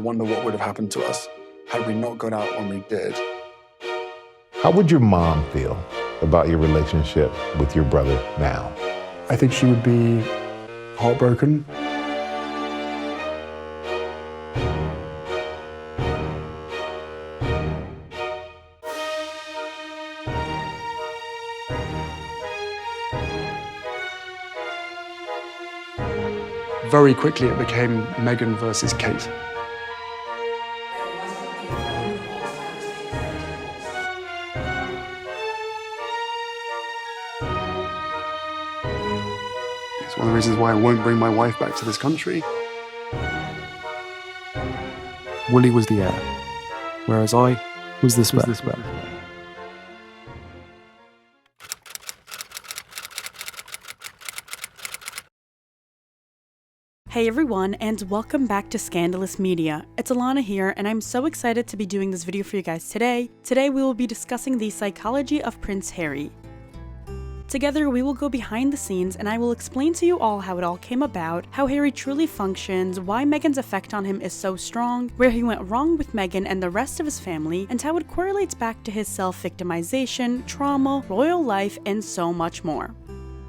wonder what would have happened to us had we not got out when we did. How would your mom feel about your relationship with your brother now? I think she would be heartbroken. Very quickly it became Meghan versus Kate. It's one of the reasons why I won't bring my wife back to this country. Willie was the heir, whereas I was the spare. Hey everyone, and welcome back to Scandalous Media. It's Alana here, and I'm so excited to be doing this video for you guys today. Today we will be discussing the psychology of Prince Harry. Together we will go behind the scenes and I will explain to you all how it all came about, how Harry truly functions, why Meghan's effect on him is so strong, where he went wrong with Meghan and the rest of his family, and how it correlates back to his self-victimization, trauma, royal life, and so much more.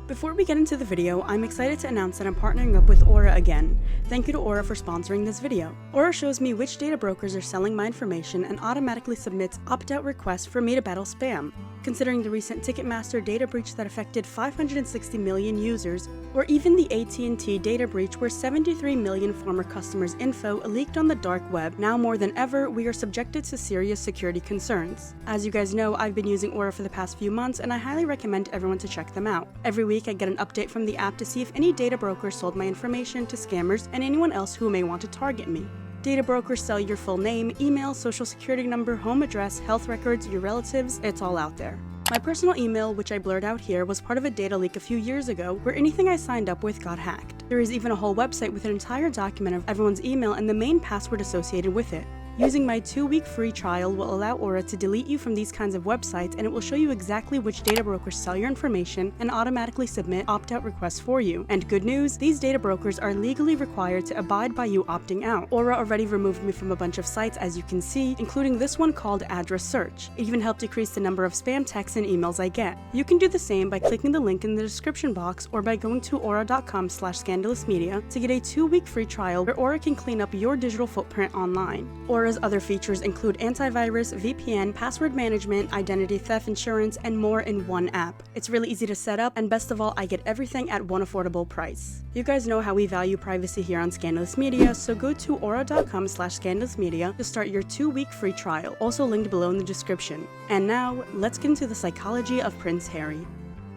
Before we get into the video, I'm excited to announce that I'm partnering up with Aura again. Thank you to Aura for sponsoring this video. Aura shows me which data brokers are selling my information and automatically submits opt-out requests for me to battle spam. Considering the recent Ticketmaster data breach that affected 560 million users, or even the AT&T data breach where 73 million former customers' info leaked on the dark web, now more than ever, we are subjected to serious security concerns. As you guys know, I've been using Aura for the past few months and I highly recommend everyone to check them out. Every week I get an update from the app to see if any data broker sold my information to scammers and anyone else who may want to target me. Data brokers sell your full name, email, social security number, home address, health records, your relatives, it's all out there. My personal email, which I blurred out here, was part of a data leak a few years ago where anything I signed up with got hacked. There is even a whole website with an entire document of everyone's email and the main password associated with it. Using my 2-week free trial will allow Aura to delete you from these kinds of websites, and it will show you exactly which data brokers sell your information and automatically submit opt-out requests for you. And good news, these data brokers are legally required to abide by you opting out. Aura already removed me from a bunch of sites, as you can see, including this one called Address Search. It even helped decrease the number of spam texts and emails I get. You can do the same by clicking the link in the description box or by going to aura.com/scandalousmedia to get a 2-week free trial where Aura can clean up your digital footprint online. Aura's other features include antivirus, VPN, password management, identity theft insurance, and more in one app. It's really easy to set up, and best of all, I get everything at one affordable price. You guys know how we value privacy here on Scandalous Media, so go to aura.com/scandalousmedia to start your 2-week free trial, also linked below in the description. And now, let's get into the psychology of Prince Harry.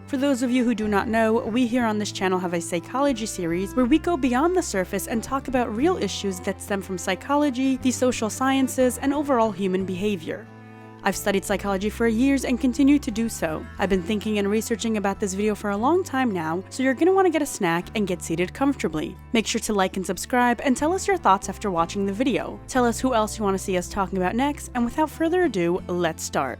For those of you who do not know, we here on this channel have a psychology series where we go beyond the surface and talk about real issues that stem from psychology, the social sciences, and overall human behavior. I've studied psychology for years and continue to do so. I've been thinking and researching about this video for a long time now, so you're going to want to get a snack and get seated comfortably. Make sure to like and subscribe and tell us your thoughts after watching the video. Tell us who else you want to see us talking about next, and without further ado, let's start.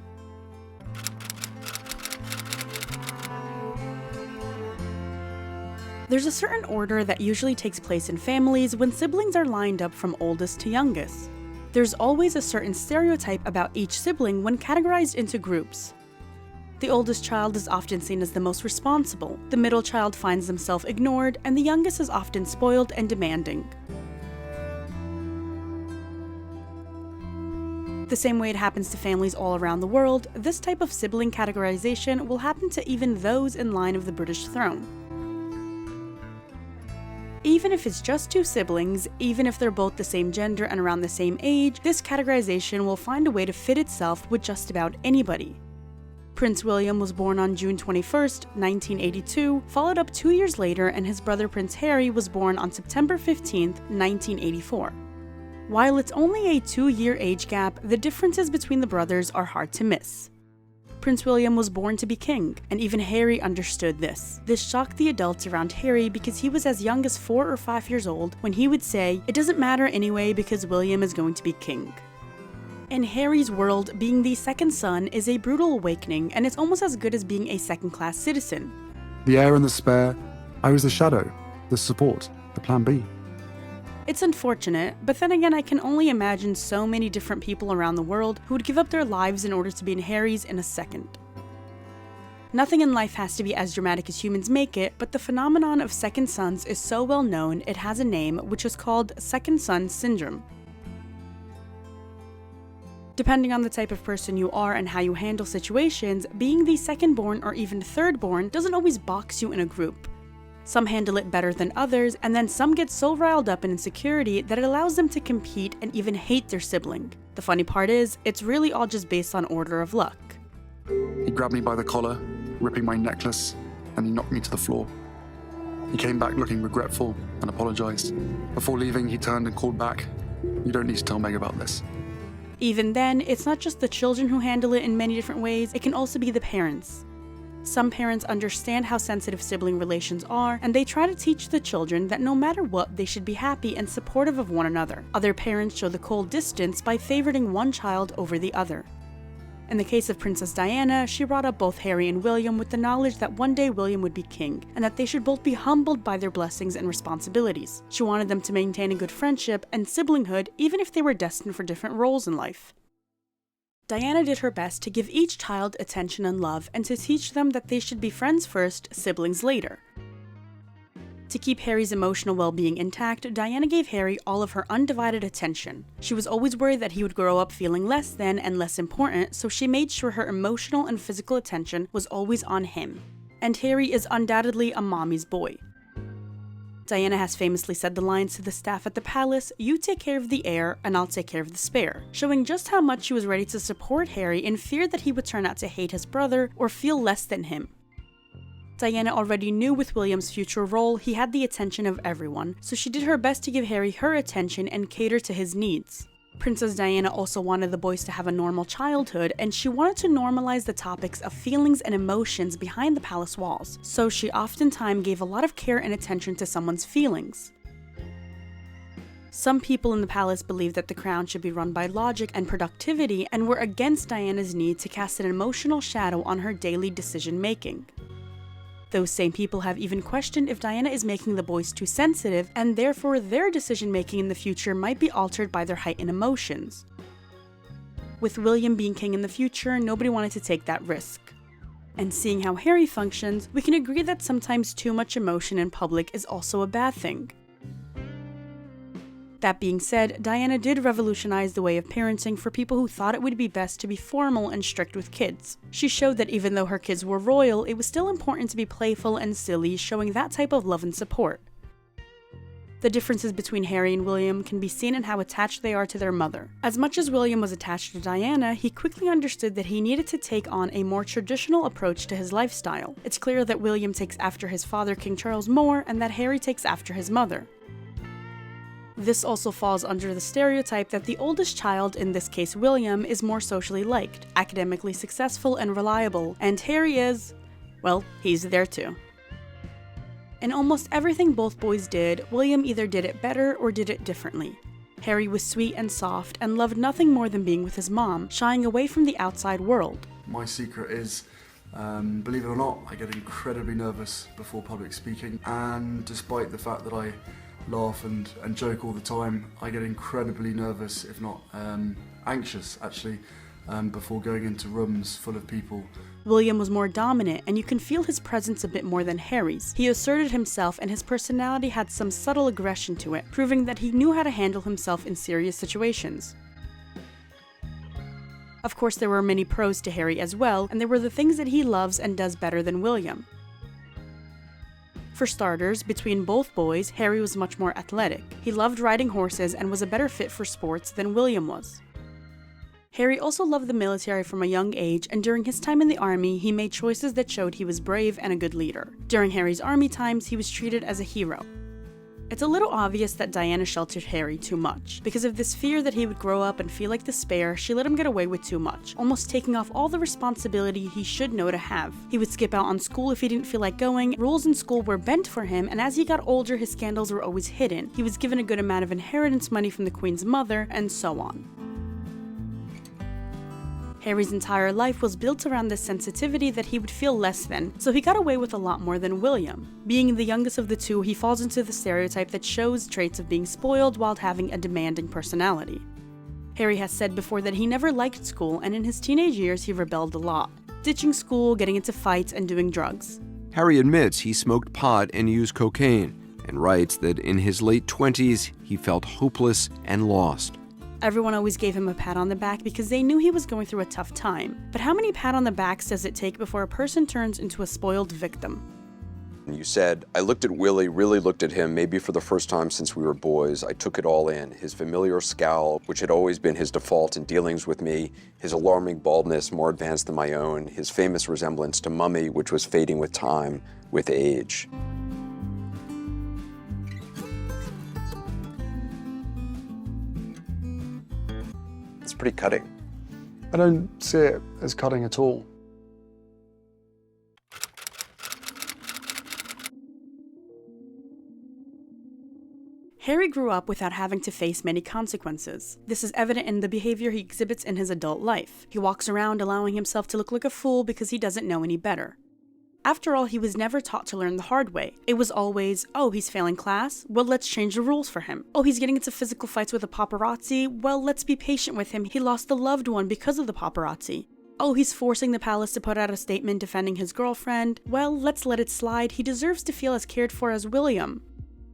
There's a certain order that usually takes place in families when siblings are lined up from oldest to youngest. There's always a certain stereotype about each sibling when categorized into groups. The oldest child is often seen as the most responsible, the middle child finds themselves ignored, and the youngest is often spoiled and demanding. The same way it happens to families all around the world, this type of sibling categorization will happen to even those in line of the British throne. Even if it's just 2 siblings, even if they're both the same gender and around the same age, this categorization will find a way to fit itself with just about anybody. Prince William was born on June 21st, 1982, followed up 2 years later, and his brother Prince Harry was born on September 15th, 1984. While it's only a 2-year age gap, the differences between the brothers are hard to miss. Prince William was born to be king, and even Harry understood this. This shocked the adults around Harry because he was as young as 4 or 5 years old when he would say, "It doesn't matter anyway because William is going to be king." In Harry's world, being the second son is a brutal awakening, and it's almost as good as being a second-class citizen. The heir and the spare, I was the shadow, the support, the plan B. It's unfortunate, but then again I can only imagine so many different people around the world who would give up their lives in order to be in Harry's in a second. Nothing in life has to be as dramatic as humans make it, but the phenomenon of second sons is so well known it has a name, which is called second son syndrome. Depending on the type of person you are and how you handle situations, being the second-born or even third-born doesn't always box you in a group. Some handle it better than others, and then some get so riled up in insecurity that it allows them to compete and even hate their sibling. The funny part is, it's really all just based on order of luck. He grabbed me by the collar, ripping my necklace, and he knocked me to the floor. He came back looking regretful and apologized. Before leaving, he turned and called back, "You don't need to tell Meg about this." Even then, it's not just the children who handle it in many different ways, it can also be the parents. Some parents understand how sensitive sibling relations are, and they try to teach the children that no matter what, they should be happy and supportive of one another. Other parents show the cold distance by favoriting one child over the other. In the case of Princess Diana, she brought up both Harry and William with the knowledge that one day William would be king, and that they should both be humbled by their blessings and responsibilities. She wanted them to maintain a good friendship and siblinghood even if they were destined for different roles in life. Diana did her best to give each child attention and love, and to teach them that they should be friends first, siblings later. To keep Harry's emotional well-being intact, Diana gave Harry all of her undivided attention. She was always worried that he would grow up feeling less than and less important, so she made sure her emotional and physical attention was always on him. And Harry is undoubtedly a mommy's boy. Diana has famously said the lines to the staff at the palace, "You take care of the heir, and I'll take care of the spare," showing just how much she was ready to support Harry in fear that he would turn out to hate his brother or feel less than him. Diana already knew with William's future role he had the attention of everyone, so she did her best to give Harry her attention and cater to his needs. Princess Diana also wanted the boys to have a normal childhood, and she wanted to normalize the topics of feelings and emotions behind the palace walls, so she oftentimes gave a lot of care and attention to someone's feelings. Some people in the palace believed that the crown should be run by logic and productivity, and were against Diana's need to cast an emotional shadow on her daily decision-making. Those same people have even questioned if Diana is making the boys too sensitive, and therefore their decision-making in the future might be altered by their heightened emotions. With William being king in the future, nobody wanted to take that risk. And seeing how Harry functions, we can agree that sometimes too much emotion in public is also a bad thing. That being said, Diana did revolutionize the way of parenting for people who thought it would be best to be formal and strict with kids. She showed that even though her kids were royal, it was still important to be playful and silly, showing that type of love and support. The differences between Harry and William can be seen in how attached they are to their mother. As much as William was attached to Diana, he quickly understood that he needed to take on a more traditional approach to his lifestyle. It's clear that William takes after his father, King Charles, more, and that Harry takes after his mother. This also falls under the stereotype that the oldest child, in this case William, is more socially liked, academically successful and reliable, and Harry is, well, he's there too. In almost everything both boys did, William either did it better or did it differently. Harry was sweet and soft and loved nothing more than being with his mom, shying away from the outside world. My secret is, believe it or not, I get incredibly nervous before public speaking, and despite the fact that I laugh and joke all the time, I get incredibly nervous, if not anxious actually, before going into rooms full of people. William was more dominant, and you can feel his presence a bit more than Harry's. He asserted himself, and his personality had some subtle aggression to it, proving that he knew how to handle himself in serious situations. Of course, there were many pros to Harry as well, and there were the things that he loves and does better than William. For starters, between both boys, Harry was much more athletic. He loved riding horses and was a better fit for sports than William was. Harry also loved the military from a young age, and during his time in the army, he made choices that showed he was brave and a good leader. During Harry's army times, he was treated as a hero. It's a little obvious that Diana sheltered Harry too much. Because of this fear that he would grow up and feel like the spare, she let him get away with too much, almost taking off all the responsibility he should know to have. He would skip out on school if he didn't feel like going, rules in school were bent for him, and as he got older, his scandals were always hidden. He was given a good amount of inheritance money from the Queen's mother, and so on. Harry's entire life was built around this sensitivity that he would feel less than, so he got away with a lot more than William. Being the youngest of the two, he falls into the stereotype that shows traits of being spoiled while having a demanding personality. Harry has said before that he never liked school, and in his teenage years he rebelled a lot, ditching school, getting into fights, and doing drugs. Harry admits he smoked pot and used cocaine, and writes that in his late 20s he felt hopeless and lost. Everyone always gave him a pat on the back because they knew he was going through a tough time. But how many pat on the backs does it take before a person turns into a spoiled victim? You said, I looked at Willie, really looked at him, maybe for the first time since we were boys. I took it all in. His familiar scowl, which had always been his default in dealings with me, his alarming baldness, more advanced than my own, his famous resemblance to Mummy, which was fading with time, with age. It's pretty cutting. I don't see it as cutting at all. Harry grew up without having to face many consequences. This is evident in the behavior he exhibits in his adult life. He walks around allowing himself to look like a fool because he doesn't know any better. After all, he was never taught to learn the hard way. It was always, oh, he's failing class? Well, let's change the rules for him. Oh, he's getting into physical fights with a paparazzi? Well, let's be patient with him. He lost a loved one because of the paparazzi. Oh, he's forcing the palace to put out a statement defending his girlfriend? Well, let's let it slide. He deserves to feel as cared for as William.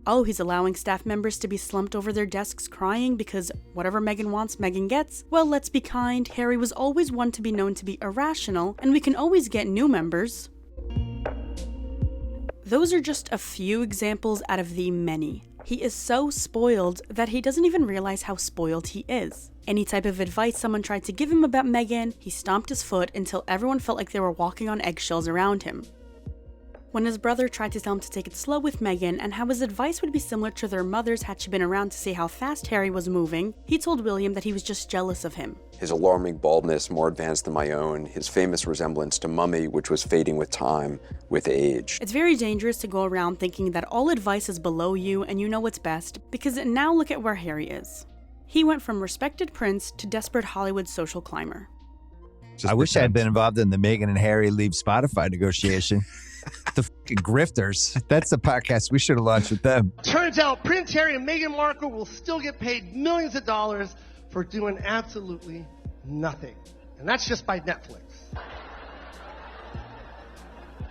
Oh, he's allowing staff members to be slumped over their desks crying because whatever Meghan wants, Meghan gets? Well, let's be kind. Harry was always one to be known to be irrational, and we can always get new members. Those are just a few examples out of the many. He is so spoiled that he doesn't even realize how spoiled he is. Any type of advice someone tried to give him about Meghan, he stomped his foot until everyone felt like they were walking on eggshells around him. When his brother tried to tell him to take it slow with Meghan and how his advice would be similar to their mother's had she been around to see how fast Harry was moving, he told William that he was just jealous of him. His alarming baldness, more advanced than my own, his famous resemblance to Mummy, which was fading with time, with age. It's very dangerous to go around thinking that all advice is below you and you know what's best, because now look at where Harry is. He went from respected prince to desperate Hollywood social climber. I wish I had been involved in the Meghan and Harry leave Spotify negotiation. The fucking grifters. That's the podcast we should have launched with them. Turns out Prince Harry and Meghan Markle will still get paid millions of dollars for doing absolutely nothing. And that's just by Netflix.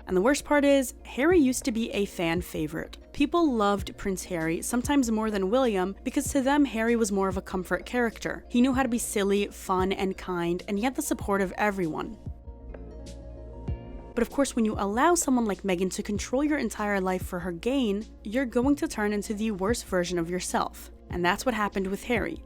And the worst part is, Harry used to be a fan favorite. People loved Prince Harry, sometimes more than William, because to them, Harry was more of a comfort character. He knew how to be silly, fun, and kind, and he had the support of everyone. But of course, when you allow someone like Meghan to control your entire life for her gain, you're going to turn into the worst version of yourself. And that's what happened with Harry.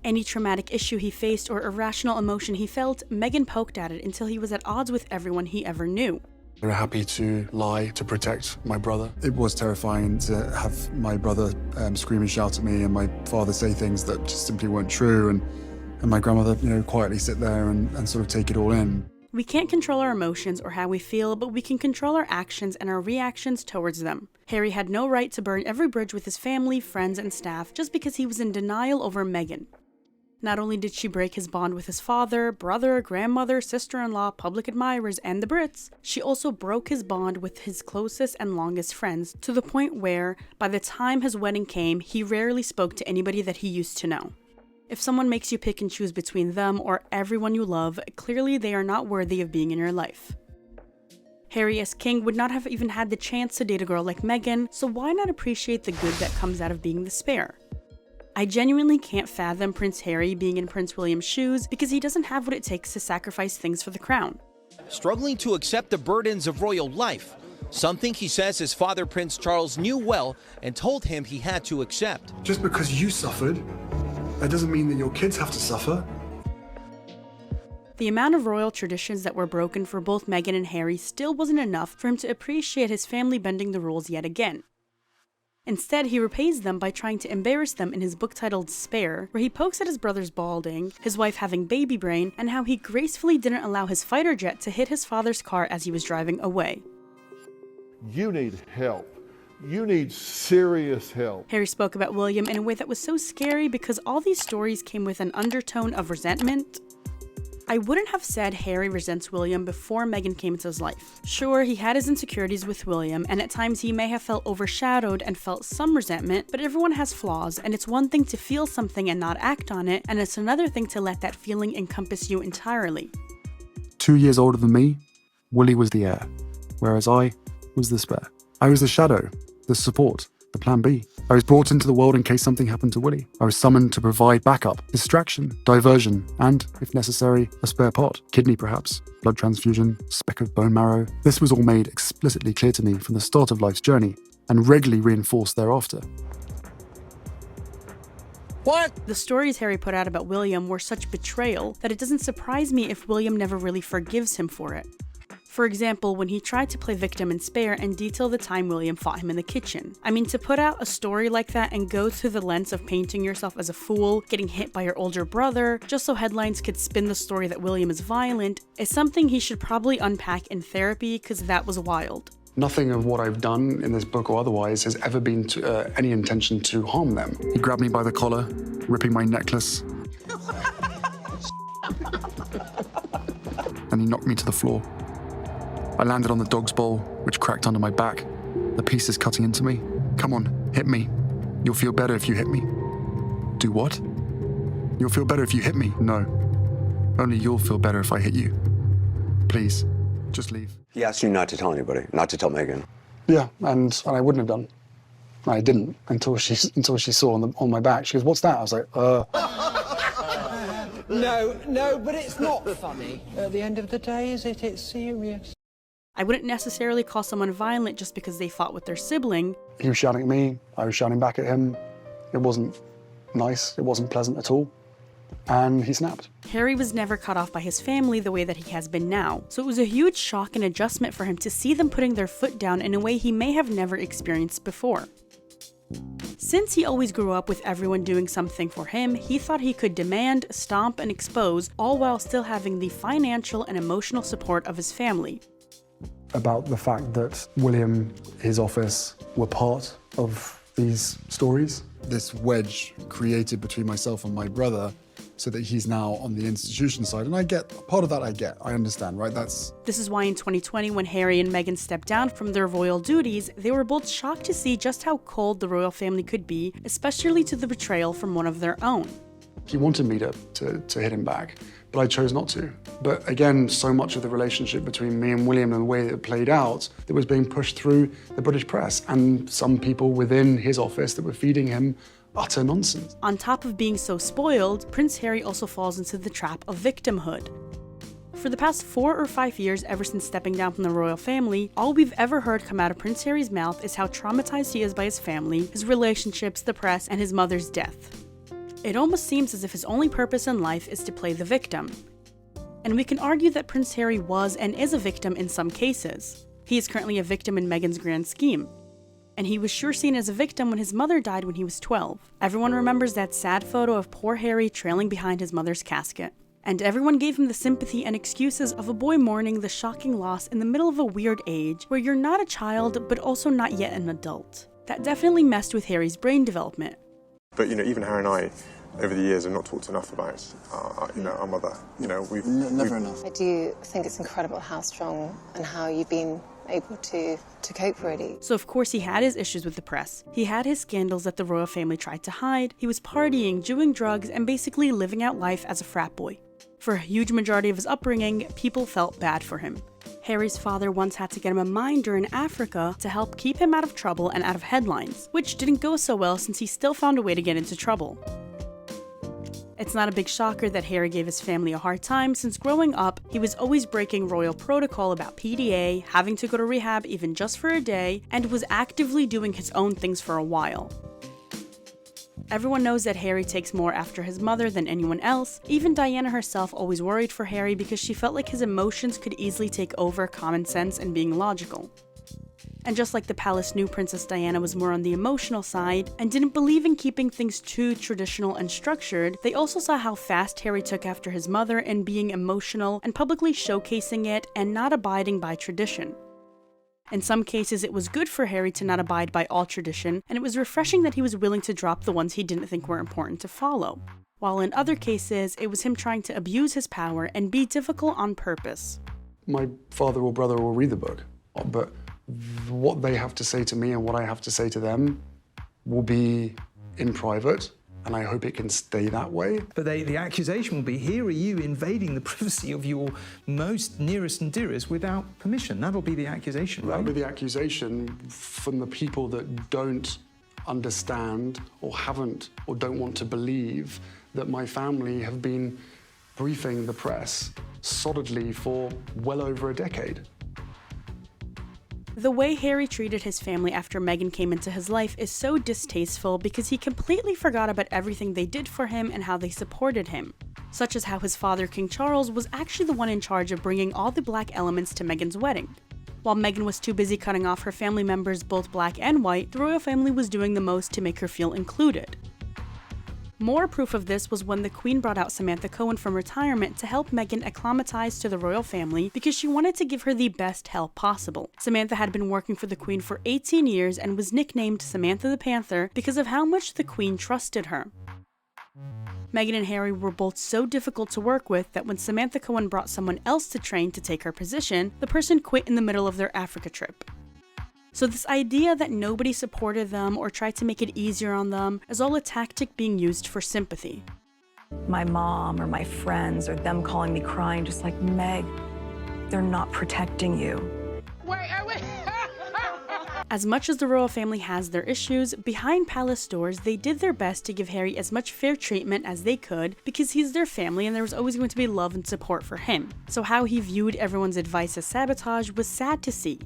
Any traumatic issue he faced or irrational emotion he felt, Meghan poked at it until he was at odds with everyone he ever knew. They were happy to lie to protect my brother. It was terrifying to have my brother scream and shout at me and my father say things that just simply weren't true, and my grandmother, quietly sit there and sort of take it all in. We can't control our emotions or how we feel, but we can control our actions and our reactions towards them. Harry had no right to burn every bridge with his family, friends, and staff just because he was in denial over Meghan. Not only did she break his bond with his father, brother, grandmother, sister-in-law, public admirers, and the Brits, she also broke his bond with his closest and longest friends, to the point where, by the time his wedding came, he rarely spoke to anybody that he used to know. If someone makes you pick and choose between them or everyone you love, clearly they are not worthy of being in your life. Harry as king would not have even had the chance to date a girl like Meghan, so why not appreciate the good that comes out of being the spare? I genuinely can't fathom Prince Harry being in Prince William's shoes because he doesn't have what it takes to sacrifice things for the crown. Struggling to accept the burdens of royal life, something he says his father Prince Charles knew well and told him he had to accept. Just because you suffered, that doesn't mean that your kids have to suffer. The amount of royal traditions that were broken for both Meghan and Harry still wasn't enough for him to appreciate his family bending the rules yet again. Instead, he repays them by trying to embarrass them in his book titled Spare, where he pokes at his brother's balding, his wife having baby brain, and how he gracefully didn't allow his fighter jet to hit his father's car as he was driving away. You need help. You need serious help. Harry spoke about William in a way that was so scary because all these stories came with an undertone of resentment. I wouldn't have said Harry resents William before Meghan came into his life. Sure, he had his insecurities with William, and at times he may have felt overshadowed and felt some resentment, but everyone has flaws, and it's one thing to feel something and not act on it, and it's another thing to let that feeling encompass you entirely. 2 years older than me, Willie was the heir, whereas I was the spare. I was the shadow, the support, the plan B. I was brought into the world in case something happened to Willie. I was summoned to provide backup, distraction, diversion, and, if necessary, a spare part. Kidney perhaps, blood transfusion, speck of bone marrow. This was all made explicitly clear to me from the start of life's journey, and regularly reinforced thereafter. What? The stories Harry put out about William were such betrayal that it doesn't surprise me if William never really forgives him for it. For example, when he tried to play victim in Spare and detail the time William fought him in the kitchen. I mean, to put out a story like that and go through the lens of painting yourself as a fool, getting hit by your older brother, just so headlines could spin the story that William is violent, is something he should probably unpack in therapy, because that was wild. Nothing of what I've done in this book or otherwise has ever been to any intention to harm them. He grabbed me by the collar, ripping my necklace, and he knocked me to the floor. I landed on the dog's bowl, which cracked under my back, the pieces cutting into me. Come on, hit me. You'll feel better if you hit me. Do what? You'll feel better if you hit me? No. Only you'll feel better if I hit you. Please, just leave. He asked you not to tell anybody, not to tell Meghan. Yeah, and I wouldn't have done. I didn't until she saw on my back. She goes, "What's that?" I was like, No, but it's not funny. At the end of the day, is it? It's serious. I wouldn't necessarily call someone violent just because they fought with their sibling. He was shouting at me, I was shouting back at him. It wasn't nice, it wasn't pleasant at all. And he snapped. Harry was never cut off by his family the way that he has been now, so it was a huge shock and adjustment for him to see them putting their foot down in a way he may have never experienced before. Since he always grew up with everyone doing something for him, he thought he could demand, stomp, and expose, all while still having the financial and emotional support of his family. About the fact that William, his office, were part of these stories. This wedge created between myself and my brother so that he's now on the institution side. And I get, part of that I understand, right? This is why in 2020, when Harry and Meghan stepped down from their royal duties, they were both shocked to see just how cold the royal family could be, especially to the betrayal from one of their own. He wanted me to hit him back, but I chose not to. But again, so much of the relationship between me and William and the way that it played out, that was being pushed through the British press and some people within his office that were feeding him utter nonsense. On top of being so spoiled, Prince Harry also falls into the trap of victimhood. For the past 4 or 5 years, ever since stepping down from the royal family, all we've ever heard come out of Prince Harry's mouth is how traumatized he is by his family, his relationships, the press, and his mother's death. It almost seems as if his only purpose in life is to play the victim. And we can argue that Prince Harry was and is a victim in some cases. He is currently a victim in Meghan's grand scheme. And he was sure seen as a victim when his mother died when he was 12. Everyone remembers that sad photo of poor Harry trailing behind his mother's casket. And everyone gave him the sympathy and excuses of a boy mourning the shocking loss in the middle of a weird age where you're not a child but also not yet an adult. That definitely messed with Harry's brain development. But, even Harry and I, over the years, have not talked enough about, our mother. We've never enough. I do think it's incredible how strong and how you've been able to cope, really. So of course he had his issues with the press. He had his scandals that the royal family tried to hide. He was partying, doing drugs, and basically living out life as a frat boy. For a huge majority of his upbringing, people felt bad for him. Harry's father once had to get him a minder in Africa to help keep him out of trouble and out of headlines, which didn't go so well since he still found a way to get into trouble. It's not a big shocker that Harry gave his family a hard time, since growing up, he was always breaking royal protocol about PDA, having to go to rehab even just for a day, and was actively doing his own things for a while. Everyone knows that Harry takes more after his mother than anyone else. Even Diana herself always worried for Harry because she felt like his emotions could easily take over common sense and being logical. And just like the palace knew Princess Diana was more on the emotional side and didn't believe in keeping things too traditional and structured, they also saw how fast Harry took after his mother in being emotional and publicly showcasing it and not abiding by tradition. In some cases, it was good for Harry to not abide by all tradition, and it was refreshing that he was willing to drop the ones he didn't think were important to follow. while in other cases, it was him trying to abuse his power and be difficult on purpose. My father or brother will read the book, but what they have to say to me and what I have to say to them will be in private, and I hope it can stay that way. But the accusation will be, here are you invading the privacy of your most nearest and dearest without permission. That'll be the accusation, right? That'll be the accusation from the people that don't understand or haven't or don't want to believe that my family have been briefing the press solidly for well over a decade. The way Harry treated his family after Meghan came into his life is so distasteful because he completely forgot about everything they did for him and how they supported him, such as how his father, King Charles, was actually the one in charge of bringing all the black elements to Meghan's wedding. While Meghan was too busy cutting off her family members, both black and white, the royal family was doing the most to make her feel included. More proof of this was when the Queen brought out Samantha Cohen from retirement to help Meghan acclimatize to the royal family because she wanted to give her the best help possible. Samantha had been working for the Queen for 18 years and was nicknamed Samantha the Panther because of how much the Queen trusted her. Meghan and Harry were both so difficult to work with that when Samantha Cohen brought someone else to train to take her position, the person quit in the middle of their Africa trip. So this idea that nobody supported them or tried to make it easier on them is all a tactic being used for sympathy. My mom or my friends or them calling me crying just like, Meg, they're not protecting you. As much as the royal family has their issues, behind palace doors they did their best to give Harry as much fair treatment as they could because he's their family and there was always going to be love and support for him. So how he viewed everyone's advice as sabotage was sad to see.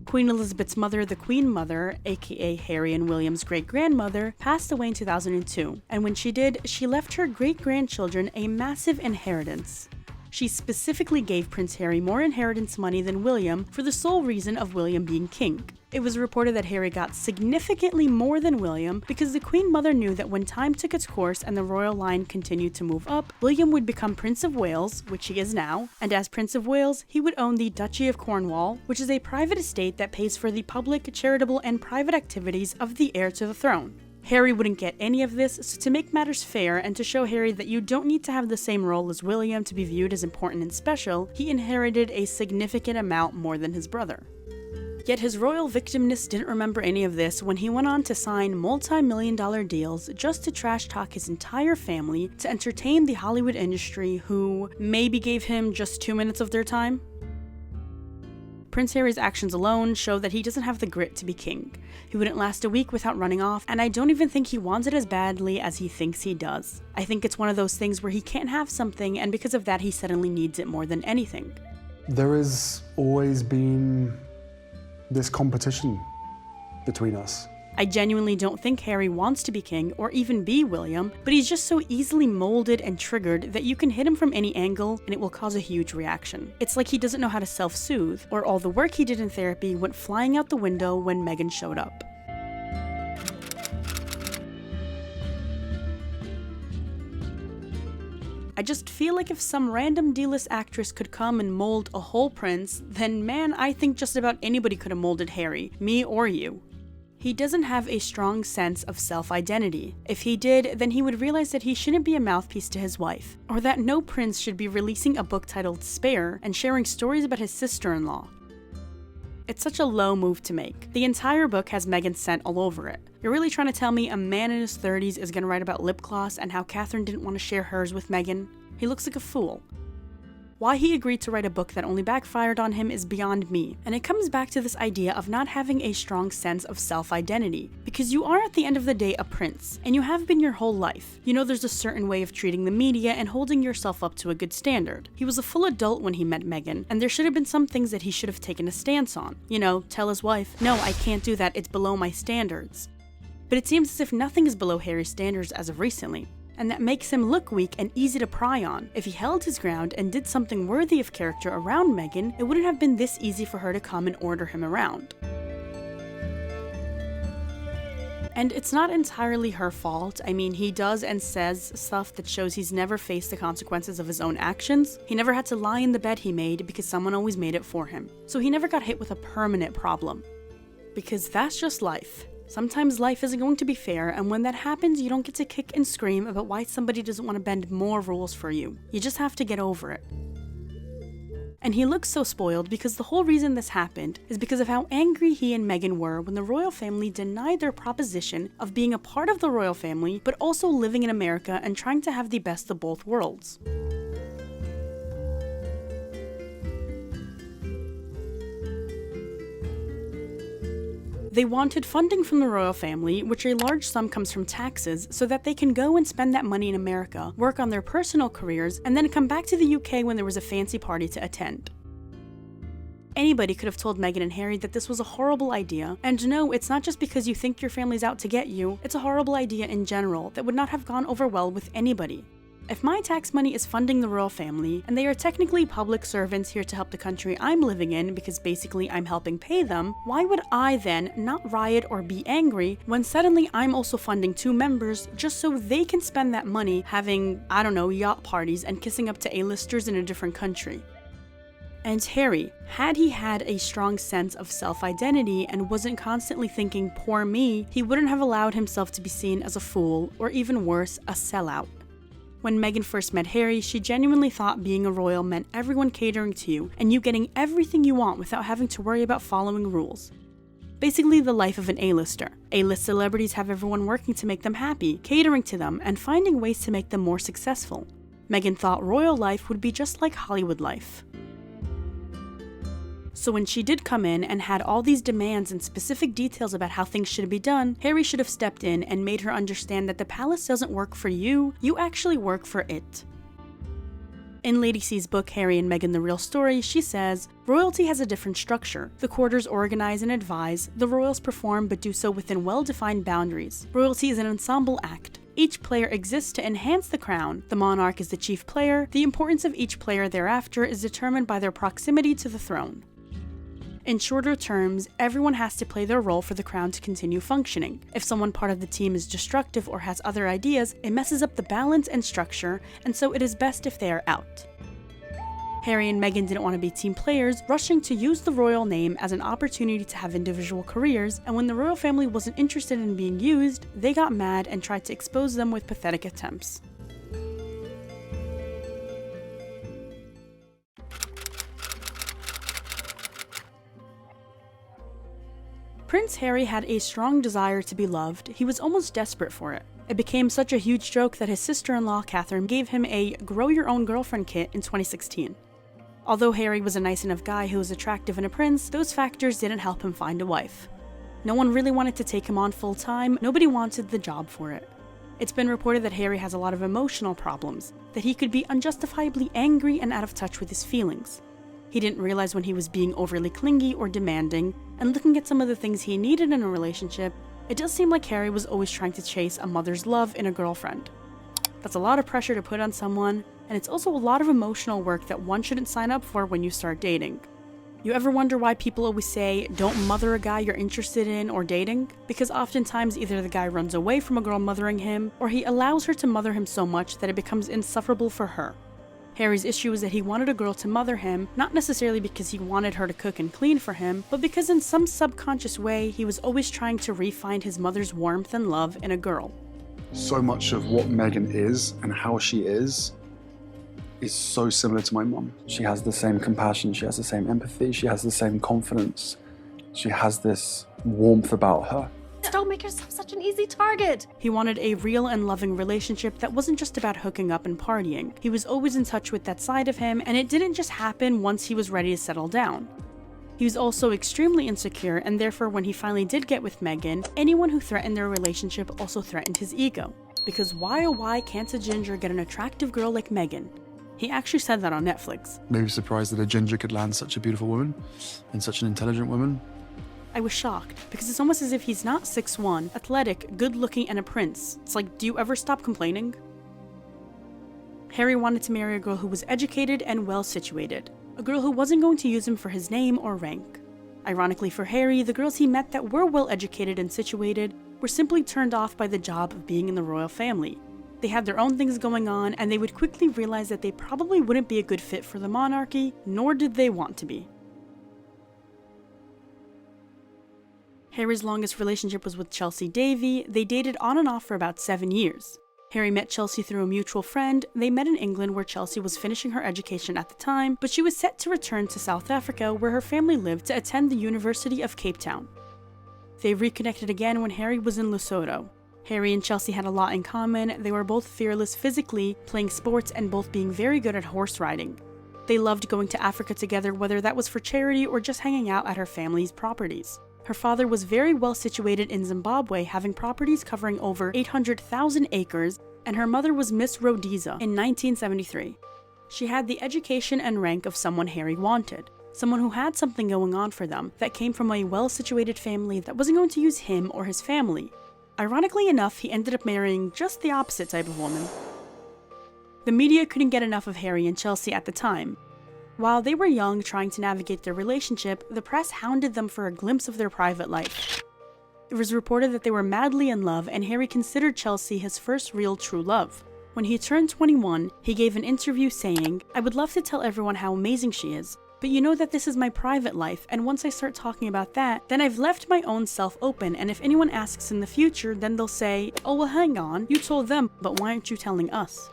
Queen Elizabeth's mother, the Queen Mother, aka Harry and William's great-grandmother, passed away in 2002, and when she did, she left her great-grandchildren a massive inheritance. She specifically gave Prince Harry more inheritance money than William for the sole reason of William being king. It was reported that Harry got significantly more than William because the Queen Mother knew that when time took its course and the royal line continued to move up, William would become Prince of Wales, which he is now, and as Prince of Wales, he would own the Duchy of Cornwall, which is a private estate that pays for the public, charitable, and private activities of the heir to the throne. Harry wouldn't get any of this, so to make matters fair and to show Harry that you don't need to have the same role as William to be viewed as important and special, he inherited a significant amount more than his brother. Yet his royal victimness didn't remember any of this when he went on to sign multi-million-dollar deals just to trash-talk his entire family to entertain the Hollywood industry who maybe gave him just 2 minutes of their time. Prince Harry's actions alone show that he doesn't have the grit to be king. He wouldn't last a week without running off, and I don't even think he wants it as badly as he thinks he does. I think it's one of those things where he can't have something, and because of that he suddenly needs it more than anything. There has always been this competition between us. I genuinely don't think Harry wants to be king or even be William, but he's just so easily molded and triggered that you can hit him from any angle and it will cause a huge reaction. It's like he doesn't know how to self-soothe, or all the work he did in therapy went flying out the window when Meghan showed up. I just feel like if some random D-list actress could come and mold a whole prince, then man, I think just about anybody could have molded Harry, me or you. He doesn't have a strong sense of self-identity. If he did, then he would realize that he shouldn't be a mouthpiece to his wife, or that no prince should be releasing a book titled Spare and sharing stories about his sister-in-law. It's such a low move to make. The entire book has Meghan's scent all over it. You're really trying to tell me a man in his 30s is gonna write about lip gloss and how Catherine didn't want to share hers with Meghan? He looks like a fool. Why he agreed to write a book that only backfired on him is beyond me, and it comes back to this idea of not having a strong sense of self-identity, because you are at the end of the day a prince, and you have been your whole life. You know there's a certain way of treating the media and holding yourself up to a good standard. He was a full adult when he met Meghan, and there should have been some things that he should have taken a stance on. You know, tell his wife, no, I can't do that, it's below my standards. But it seems as if nothing is below Harry's standards as of recently. And that makes him look weak and easy to pry on. If he held his ground and did something worthy of character around Meghan, it wouldn't have been this easy for her to come and order him around. And it's not entirely her fault. I mean, he does and says stuff that shows he's never faced the consequences of his own actions. He never had to lie in the bed he made because someone always made it for him. So he never got hit with a permanent problem. Because that's just life. Sometimes life isn't going to be fair, and when that happens, you don't get to kick and scream about why somebody doesn't want to bend more rules for you. You just have to get over it. And he looks so spoiled because the whole reason this happened is because of how angry he and Meghan were when the royal family denied their proposition of being a part of the royal family, but also living in America and trying to have the best of both worlds. They wanted funding from the royal family, which a large sum comes from taxes, so that they can go and spend that money in America, work on their personal careers, and then come back to the UK when there was a fancy party to attend. Anybody could have told Meghan and Harry that this was a horrible idea, and no, it's not just because you think your family's out to get you, it's a horrible idea in general that would not have gone over well with anybody. If my tax money is funding the royal family, and they are technically public servants here to help the country I'm living in because basically I'm helping pay them, why would I then not riot or be angry when suddenly I'm also funding 2 members just so they can spend that money having, I don't know, yacht parties and kissing up to A-listers in a different country? And Harry, had he had a strong sense of self-identity and wasn't constantly thinking, poor me, he wouldn't have allowed himself to be seen as a fool, or even worse, a sellout. When Meghan first met Harry, she genuinely thought being a royal meant everyone catering to you and you getting everything you want without having to worry about following rules. Basically the life of an A-lister. A-list celebrities have everyone working to make them happy, catering to them, and finding ways to make them more successful. Meghan thought royal life would be just like Hollywood life. So when she did come in and had all these demands and specific details about how things should be done, Harry should have stepped in and made her understand that the palace doesn't work for you, you actually work for it. In Lady C's book, Harry and Meghan the Real Story, she says, royalty has a different structure. The quarters organize and advise, the royals perform but do so within well-defined boundaries. Royalty is an ensemble act. Each player exists to enhance the crown. The monarch is the chief player. The importance of each player thereafter is determined by their proximity to the throne. In shorter terms, everyone has to play their role for the crown to continue functioning. If someone part of the team is destructive or has other ideas, it messes up the balance and structure, and so it is best if they are out. Harry and Meghan didn't want to be team players, rushing to use the royal name as an opportunity to have individual careers, and when the royal family wasn't interested in being used, they got mad and tried to expose them with pathetic attempts. Prince Harry had a strong desire to be loved. He was almost desperate for it. It became such a huge joke that his sister-in-law, Catherine, gave him a grow your own girlfriend kit in 2016. Although Harry was a nice enough guy who was attractive and a prince, those factors didn't help him find a wife. No one really wanted to take him on full-time, nobody wanted the job for it. It's been reported that Harry has a lot of emotional problems, that he could be unjustifiably angry and out of touch with his feelings. He didn't realize when he was being overly clingy or demanding, and looking at some of the things he needed in a relationship, it does seem like Harry was always trying to chase a mother's love in a girlfriend. That's a lot of pressure to put on someone, and it's also a lot of emotional work that one shouldn't sign up for when you start dating. You ever wonder why people always say, don't mother a guy you're interested in or dating? Because oftentimes either the guy runs away from a girl mothering him, or he allows her to mother him so much that it becomes insufferable for her. Harry's issue is that he wanted a girl to mother him, not necessarily because he wanted her to cook and clean for him, but because in some subconscious way, he was always trying to re-find his mother's warmth and love in a girl. So much of what Meghan is and how she is so similar to my mum. She has the same compassion, she has the same empathy, she has the same confidence. She has this warmth about her. Don't make yourself such an easy target. He wanted a real and loving relationship that wasn't just about hooking up and partying. He was always in touch with that side of him, and it didn't just happen once he was ready to settle down. He was also extremely insecure, and therefore when he finally did get with Meghan, anyone who threatened their relationship also threatened his ego. Because why oh why can't a ginger get an attractive girl like Meghan? He actually said that on Netflix. Maybe surprised that a ginger could land such a beautiful woman and such an intelligent woman. I was shocked, because it's almost as if he's not 6'1", athletic, good-looking, and a prince. It's like, do you ever stop complaining? Harry wanted to marry a girl who was educated and well-situated. A girl who wasn't going to use him for his name or rank. Ironically for Harry, the girls he met that were well-educated and situated were simply turned off by the job of being in the royal family. They had their own things going on, and they would quickly realize that they probably wouldn't be a good fit for the monarchy, nor did they want to be. Harry's longest relationship was with Chelsy Davy. They dated on and off for about 7 years. Harry met Chelsy through a mutual friend. They met in England, where Chelsy was finishing her education at the time, but she was set to return to South Africa, where her family lived, to attend the University of Cape Town. They reconnected again when Harry was in Lesotho. Harry and Chelsy had a lot in common. They were both fearless physically, playing sports, and both being very good at horse riding. They loved going to Africa together, whether that was for charity or just hanging out at her family's properties. Her father was very well situated in Zimbabwe, having properties covering over 800,000 acres, and her mother was Miss Rhodesia in 1973. She had the education and rank of someone Harry wanted, someone who had something going on for them that came from a well-situated family that wasn't going to use him or his family. Ironically enough, he ended up marrying just the opposite type of woman. The media couldn't get enough of Harry and Chelsy at the time. While they were young, trying to navigate their relationship, the press hounded them for a glimpse of their private life. It was reported that they were madly in love, and Harry considered Chelsy his first real true love. When he turned 21, he gave an interview saying, "I would love to tell everyone how amazing she is, but you know that this is my private life, and once I start talking about that, then I've left my own self open, and if anyone asks in the future, then they'll say, oh well hang on, you told them, but why aren't you telling us?"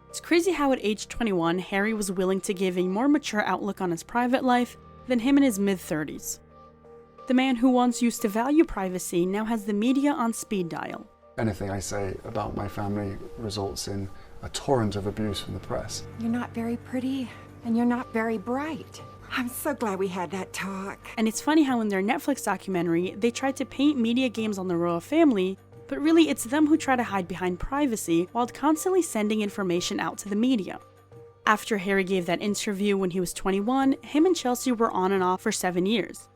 It's crazy how at age 21, Harry was willing to give a more mature outlook on his private life than him in his mid-30s. The man who once used to value privacy now has the media on speed dial. Anything I say about my family results in a torrent of abuse from the press. You're not very pretty, and you're not very bright. I'm so glad we had that talk. And it's funny how in their Netflix documentary, they tried to paint media games on the royal family, but really it's them who try to hide behind privacy while constantly sending information out to the media. After Harry gave that interview when he was 21, him and Chelsy were on and off for 7 years.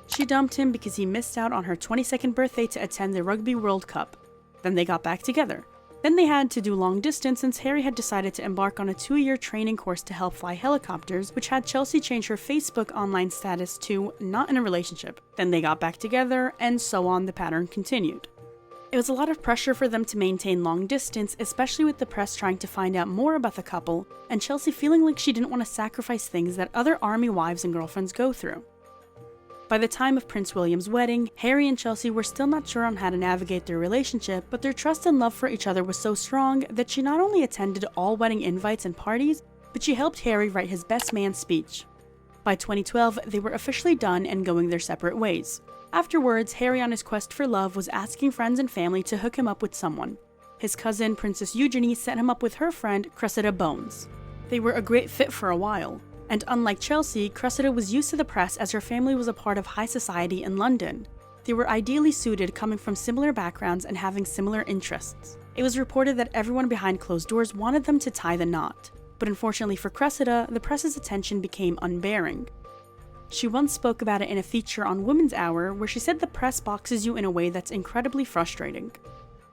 She dumped him because he missed out on her 22nd birthday to attend the Rugby World Cup. Then they got back together. Then they had to do long distance since Harry had decided to embark on a 2-year training course to help fly helicopters, which had Chelsy change her Facebook online status to "not in a relationship." Then they got back together, and so on the pattern continued. It was a lot of pressure for them to maintain long distance, especially with the press trying to find out more about the couple, and Chelsy feeling like she didn't want to sacrifice things that other army wives and girlfriends go through. By the time of Prince William's wedding, Harry and Chelsy were still not sure on how to navigate their relationship, but their trust and love for each other was so strong that she not only attended all wedding invites and parties, but she helped Harry write his best man speech. By 2012, they were officially done and going their separate ways. Afterwards, Harry on his quest for love was asking friends and family to hook him up with someone. His cousin, Princess Eugenie, set him up with her friend, Cressida Bonas. They were a great fit for a while. And unlike Chelsy, Cressida was used to the press as her family was a part of high society in London. They were ideally suited, coming from similar backgrounds and having similar interests. It was reported that everyone behind closed doors wanted them to tie the knot. But unfortunately for Cressida, the press's attention became unbearing. She once spoke about it in a feature on Women's Hour, where she said the press boxes you in a way that's incredibly frustrating.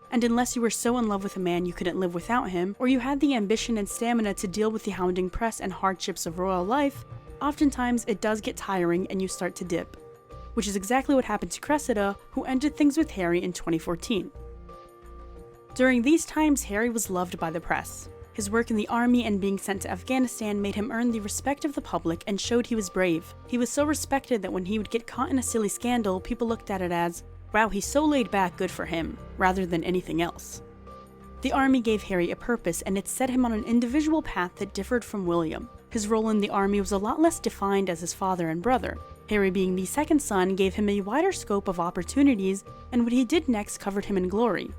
And unless you were so in love with a man you couldn't live without him, or you had the ambition and stamina to deal with the hounding press and hardships of royal life, oftentimes it does get tiring and you start to dip. Which is exactly what happened to Cressida, who ended things with Harry in 2014. During these times, Harry was loved by the press. His work in the army and being sent to Afghanistan made him earn the respect of the public and showed he was brave. He was so respected that when he would get caught in a silly scandal, people looked at it as, wow, he's so laid back, good for him, rather than anything else. The army gave Harry a purpose, and it set him on an individual path that differed from William. His role in the army was a lot less defined as his father and brother. Harry, being the second son, gave him a wider scope of opportunities, and what he did next covered him in glory.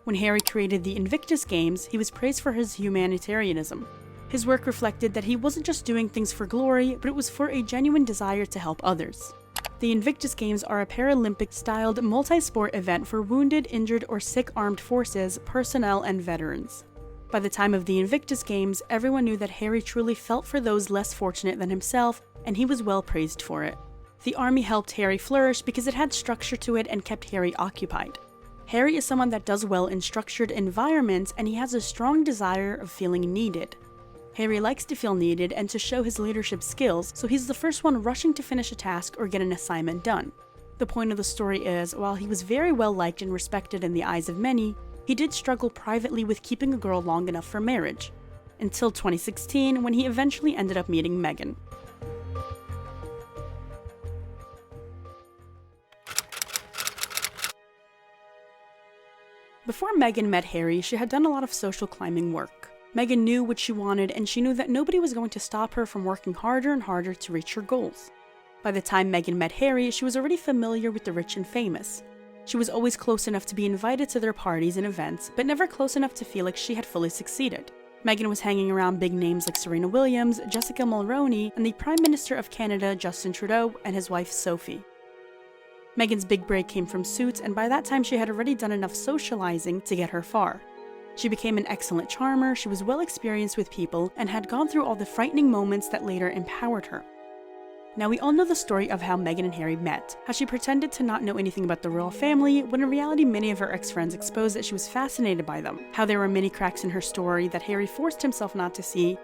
When Harry created the Invictus Games, he was praised for his humanitarianism. His work reflected that he wasn't just doing things for glory, but it was for a genuine desire to help others. The Invictus Games are a Paralympic-styled multi-sport event for wounded, injured, or sick armed forces, personnel, and veterans. By the time of the Invictus Games, everyone knew that Harry truly felt for those less fortunate than himself, and he was well praised for it. The army helped Harry flourish because it had structure to it and kept Harry occupied. Harry is someone that does well in structured environments, and he has a strong desire of feeling needed. Harry likes to feel needed and to show his leadership skills, so he's the first one rushing to finish a task or get an assignment done. The point of the story is, while he was very well liked and respected in the eyes of many, he did struggle privately with keeping a girl long enough for marriage. Until 2016, when he eventually ended up meeting Meghan. Before Meghan met Harry, she had done a lot of social climbing work. Meghan knew what she wanted, and she knew that nobody was going to stop her from working harder and harder to reach her goals. By the time Meghan met Harry, she was already familiar with the rich and famous. She was always close enough to be invited to their parties and events, but never close enough to feel like she had fully succeeded. Meghan was hanging around big names like Serena Williams, Jessica Mulroney, and the Prime Minister of Canada, Justin Trudeau, and his wife, Sophie. Meghan's big break came from Suits, and by that time she had already done enough socializing to get her far. She became an excellent charmer, she was well experienced with people, and had gone through all the frightening moments that later empowered her. Now, we all know the story of how Meghan and Harry met, how she pretended to not know anything about the royal family, when in reality many of her ex-friends exposed that she was fascinated by them, how there were many cracks in her story that Harry forced himself not to see.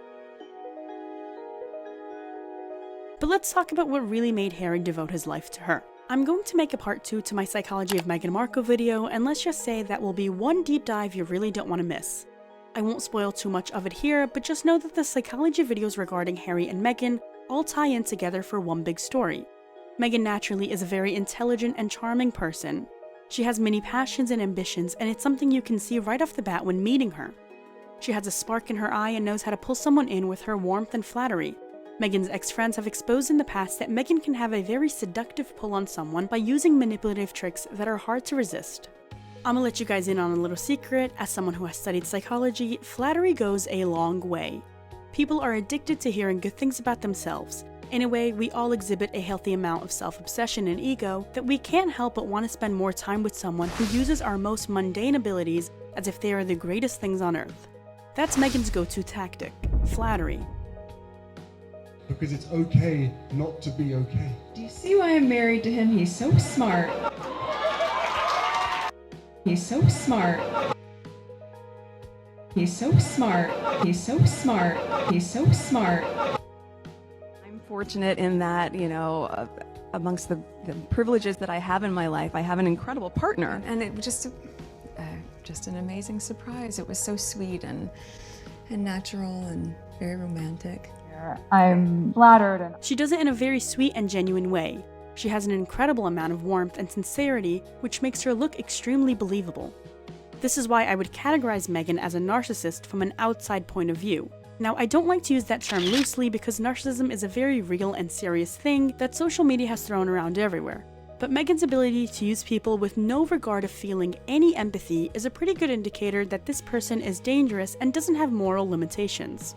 But let's talk about what really made Harry devote his life to her. I'm going to make a part 2 to my Psychology of Meghan Markle video, and let's just say that will be one deep dive you really don't want to miss. I won't spoil too much of it here, but just know that the psychology videos regarding Harry and Meghan all tie in together for one big story. Meghan naturally is a very intelligent and charming person. She has many passions and ambitions, and it's something you can see right off the bat when meeting her. She has a spark in her eye and knows how to pull someone in with her warmth and flattery. Meghan's ex-friends have exposed in the past that Meghan can have a very seductive pull on someone by using manipulative tricks that are hard to resist. I'm gonna let you guys in on a little secret. As someone who has studied psychology, flattery goes a long way. People are addicted to hearing good things about themselves. In a way, we all exhibit a healthy amount of self-obsession and ego that we can't help but want to spend more time with someone who uses our most mundane abilities as if they are the greatest things on earth. That's Meghan's go-to tactic, flattery. Because it's okay not to be okay. Do you see why I'm married to him? He's so smart. He's so smart. He's so smart. He's so smart. He's so smart. I'm fortunate in that, amongst the privileges that I have in my life, I have an incredible partner. And it was just an amazing surprise. It was so sweet and natural and very romantic. I'm flattered. She does it in a very sweet and genuine way. She has an incredible amount of warmth and sincerity, which makes her look extremely believable. This is why I would categorize Meghan as a narcissist from an outside point of view. Now, I don't like to use that term loosely because narcissism is a very real and serious thing that social media has thrown around everywhere. But Meghan's ability to use people with no regard of feeling any empathy is a pretty good indicator that this person is dangerous and doesn't have moral limitations.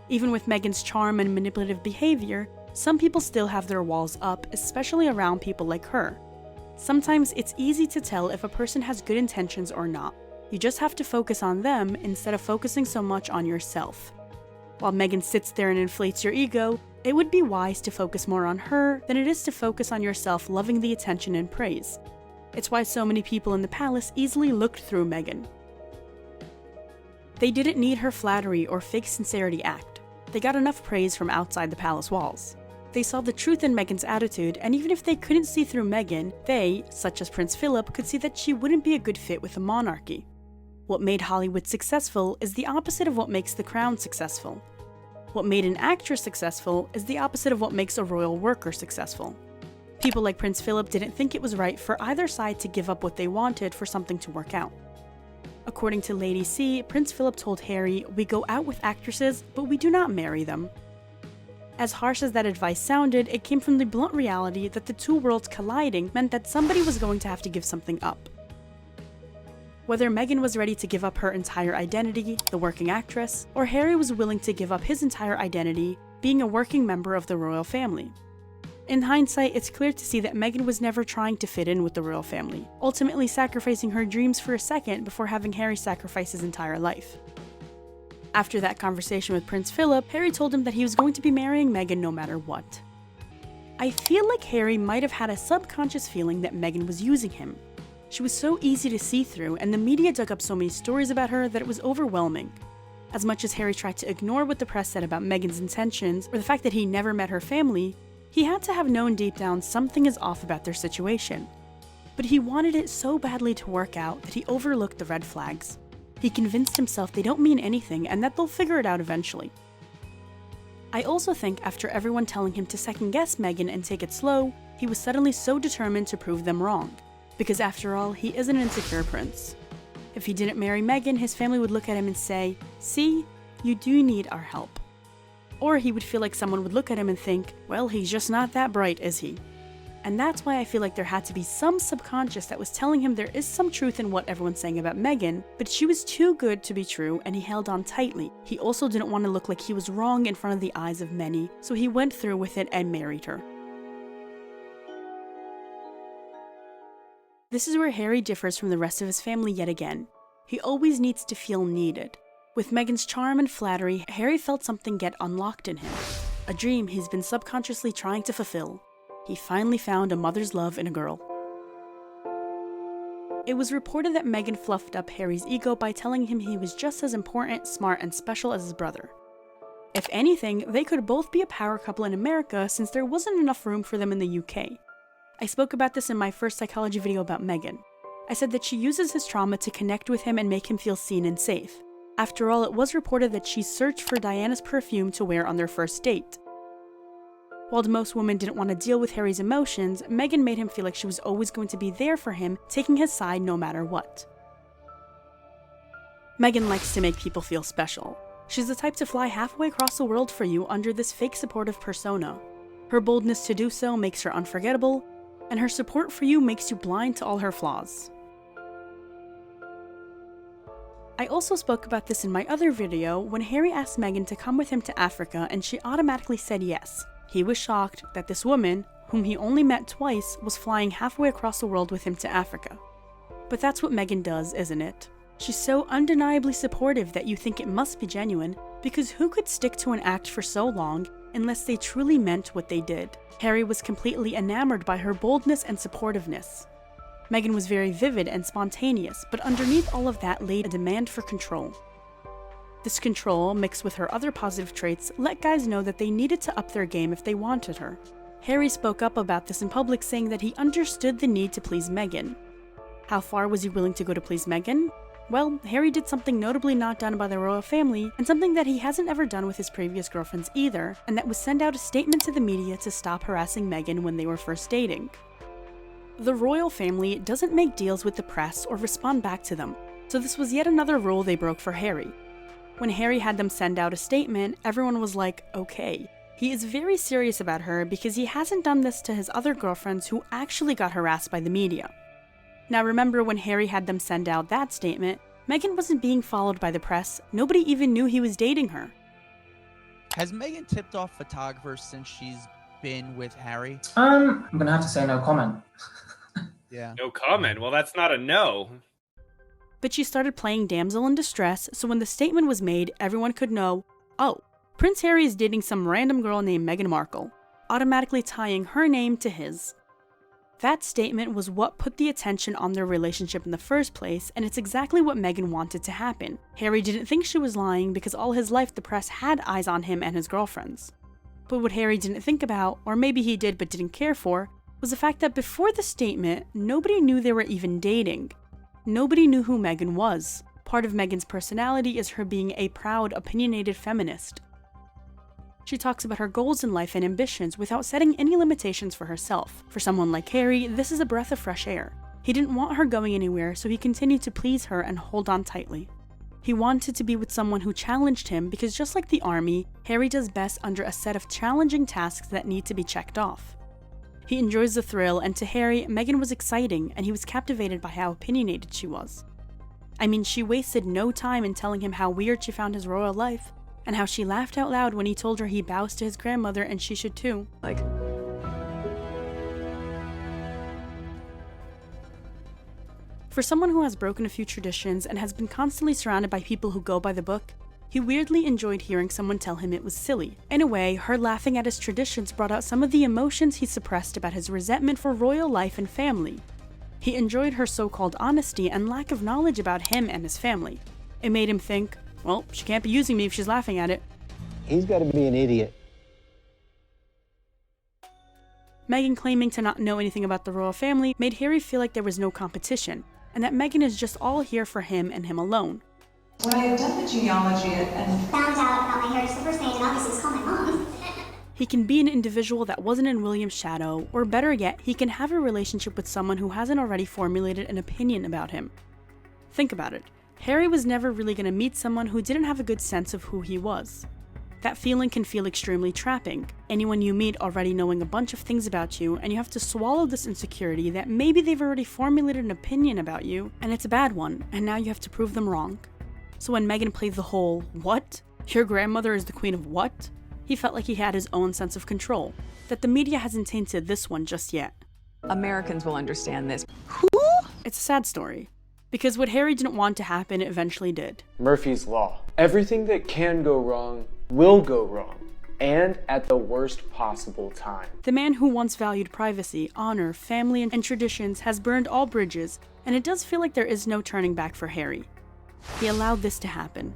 Even with Meghan's charm and manipulative behavior, some people still have their walls up, especially around people like her. Sometimes it's easy to tell if a person has good intentions or not. You just have to focus on them instead of focusing so much on yourself. While Meghan sits there and inflates your ego, it would be wise to focus more on her than it is to focus on yourself loving the attention and praise. It's why so many people in the palace easily looked through Meghan. They didn't need her flattery or fake sincerity act. They got enough praise from outside the palace walls. They saw the truth in Meghan's attitude, and even if they couldn't see through Meghan, they, such as Prince Philip, could see that she wouldn't be a good fit with a monarchy. What made Hollywood successful is the opposite of what makes the crown successful. What made an actress successful is the opposite of what makes a royal worker successful. People like Prince Philip didn't think it was right for either side to give up what they wanted for something to work out. According to Lady C, Prince Philip told Harry, "We go out with actresses, but we do not marry them." As harsh as that advice sounded, it came from the blunt reality that the two worlds colliding meant that somebody was going to have to give something up. Whether Meghan was ready to give up her entire identity, the working actress, or Harry was willing to give up his entire identity, being a working member of the royal family. In hindsight, it's clear to see that Meghan was never trying to fit in with the royal family, ultimately sacrificing her dreams for a second before having Harry sacrifice his entire life. After that conversation with Prince Philip, Harry told him that he was going to be marrying Meghan no matter what. I feel like Harry might have had a subconscious feeling that Meghan was using him. She was so easy to see through, and the media dug up so many stories about her that it was overwhelming. As much as Harry tried to ignore what the press said about Meghan's intentions, or the fact that he never met her family, he had to have known deep down something is off about their situation. But he wanted it so badly to work out that he overlooked the red flags. He convinced himself they don't mean anything and that they'll figure it out eventually. I also think after everyone telling him to second-guess Meghan and take it slow, he was suddenly so determined to prove them wrong. Because after all, he is an insecure prince. If he didn't marry Meghan, his family would look at him and say, "See, you do need our help." Or he would feel like someone would look at him and think, "Well, he's just not that bright, is he?" And that's why I feel like there had to be some subconscious that was telling him there is some truth in what everyone's saying about Meghan, but she was too good to be true and he held on tightly. He also didn't want to look like he was wrong in front of the eyes of many, so he went through with it and married her. This is where Harry differs from the rest of his family yet again. He always needs to feel needed. With Meghan's charm and flattery, Harry felt something get unlocked in him. A dream he's been subconsciously trying to fulfill. He finally found a mother's love in a girl. It was reported that Meghan fluffed up Harry's ego by telling him he was just as important, smart, and special as his brother. If anything, they could both be a power couple in America since there wasn't enough room for them in the UK. I spoke about this in my first psychology video about Meghan. I said that she uses his trauma to connect with him and make him feel seen and safe. After all, it was reported that she searched for Diana's perfume to wear on their first date. While most women didn't want to deal with Harry's emotions, Meghan made him feel like she was always going to be there for him, taking his side no matter what. Meghan likes to make people feel special. She's the type to fly halfway across the world for you under this fake supportive persona. Her boldness to do so makes her unforgettable, and her support for you makes you blind to all her flaws. I also spoke about this in my other video when Harry asked Meghan to come with him to Africa and she automatically said yes. He was shocked that this woman, whom he only met twice, was flying halfway across the world with him to Africa. But that's what Meghan does, isn't it? She's so undeniably supportive that you think it must be genuine, because who could stick to an act for so long unless they truly meant what they did? Harry was completely enamored by her boldness and supportiveness. Meghan was very vivid and spontaneous, but underneath all of that laid a demand for control. This control, mixed with her other positive traits, let guys know that they needed to up their game if they wanted her. Harry spoke up about this in public, saying that he understood the need to please Meghan. How far was he willing to go to please Meghan? Well, Harry did something notably not done by the royal family, and something that he hasn't ever done with his previous girlfriends either, and that was send out a statement to the media to stop harassing Meghan when they were first dating. The royal family doesn't make deals with the press or respond back to them, so this was yet another rule they broke for Harry. When Harry had them send out a statement, everyone was like, okay. He is very serious about her because he hasn't done this to his other girlfriends who actually got harassed by the media. Now remember, when Harry had them send out that statement, Meghan wasn't being followed by the press. Nobody even knew he was dating her. Has Meghan tipped off photographers since she's been with Harry? I'm gonna have to say no comment. Yeah. No comment? Well, that's not a no. But she started playing damsel in distress, so when the statement was made, everyone could know, oh, Prince Harry is dating some random girl named Meghan Markle, automatically tying her name to his. That statement was what put the attention on their relationship in the first place, and it's exactly what Meghan wanted to happen. Harry didn't think she was lying because all his life the press had eyes on him and his girlfriends. But what Harry didn't think about, or maybe he did but didn't care for, was the fact that before the statement, nobody knew they were even dating. Nobody knew who Meghan was. Part of Meghan's personality is her being a proud, opinionated feminist. She talks about her goals in life and ambitions without setting any limitations for herself. For someone like Harry, this is a breath of fresh air. He didn't want her going anywhere, so he continued to please her and hold on tightly. He wanted to be with someone who challenged him because just like the army, Harry does best under a set of challenging tasks that need to be checked off. He enjoys the thrill, and to Harry, Meghan was exciting, and he was captivated by how opinionated she was. I mean, she wasted no time in telling him how weird she found his royal life, and how she laughed out loud when he told her he bows to his grandmother and she should too. For someone who has broken a few traditions and has been constantly surrounded by people who go by the book, he weirdly enjoyed hearing someone tell him it was silly. In a way, her laughing at his traditions brought out some of the emotions he suppressed about his resentment for royal life and family. He enjoyed her so-called honesty and lack of knowledge about him and his family. It made him think, well, she can't be using me if she's laughing at it. He's got to be an idiot. Meghan claiming to not know anything about the royal family made Harry feel like there was no competition, and that Meghan is just all here for him and him alone. When I had done the genealogy and found out about my heritage the first page and obviously it's called my mom. He can be an individual that wasn't in William's shadow, or better yet, he can have a relationship with someone who hasn't already formulated an opinion about him. Think about it. Harry was never really going to meet someone who didn't have a good sense of who he was. That feeling can feel extremely trapping. Anyone you meet already knowing a bunch of things about you, and you have to swallow this insecurity that maybe they've already formulated an opinion about you, and it's a bad one, and now you have to prove them wrong. So when Meghan played the whole, "What? Your grandmother is the queen of what?" he felt like he had his own sense of control, that the media hasn't tainted this one just yet. Americans will understand this. It's a sad story, because what Harry didn't want to happen eventually did. Murphy's Law. Everything that can go wrong will go wrong, and at the worst possible time. The man who once valued privacy, honor, family, and traditions has burned all bridges, and it does feel like there is no turning back for Harry. He allowed this to happen.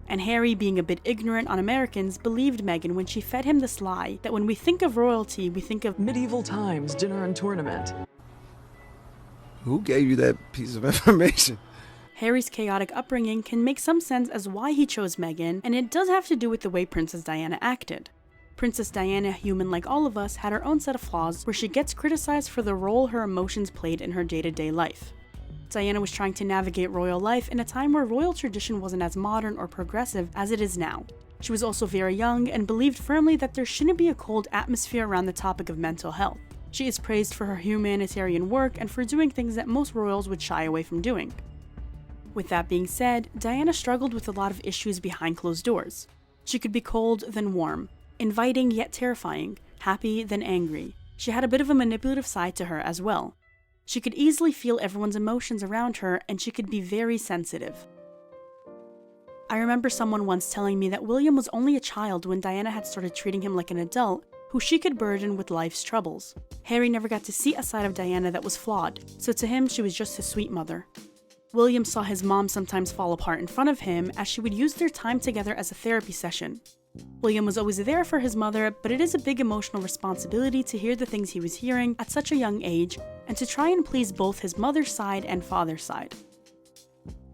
And Harry, being a bit ignorant on Americans, believed Meghan when she fed him this lie that when we think of royalty, we think of medieval times, dinner and tournament. Who gave you that piece of information? Harry's chaotic upbringing can make some sense as why he chose Meghan, and it does have to do with the way Princess Diana acted. Princess Diana, human like all of us, had her own set of flaws where she gets criticized for the role her emotions played in her day-to-day life. Diana was trying to navigate royal life in a time where royal tradition wasn't as modern or progressive as it is now. She was also very young and believed firmly that there shouldn't be a cold atmosphere around the topic of mental health. She is praised for her humanitarian work and for doing things that most royals would shy away from doing. With that being said, Diana struggled with a lot of issues behind closed doors. She could be cold then warm, inviting yet terrifying, happy then angry. She had a bit of a manipulative side to her as well. She could easily feel everyone's emotions around her, and she could be very sensitive. I remember someone once telling me that William was only a child when Diana had started treating him like an adult who she could burden with life's troubles. Harry never got to see a side of Diana that was flawed, so to him she was just his sweet mother. William saw his mom sometimes fall apart in front of him as she would use their time together as a therapy session. William was always there for his mother, but it is a big emotional responsibility to hear the things he was hearing at such a young age and to try and please both his mother's side and father's side.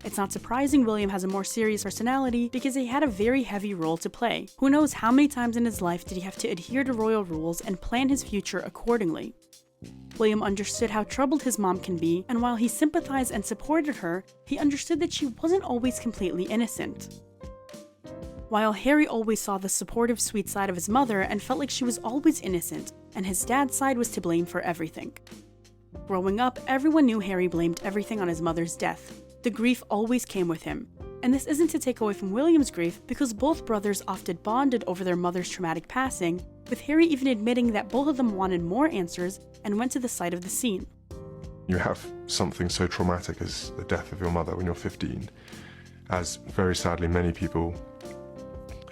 It's not surprising William has a more serious personality because he had a very heavy role to play. Who knows how many times in his life did he have to adhere to royal rules and plan his future accordingly. William understood how troubled his mom can be, and while he sympathized and supported her, he understood that she wasn't always completely innocent. While Harry always saw the supportive, sweet side of his mother and felt like she was always innocent, and his dad's side was to blame for everything. Growing up, everyone knew Harry blamed everything on his mother's death. The grief always came with him. And this isn't to take away from William's grief, because both brothers often bonded over their mother's traumatic passing, with Harry even admitting that both of them wanted more answers and went to the site of the scene. You have something so traumatic as the death of your mother when you're 15, as very sadly many people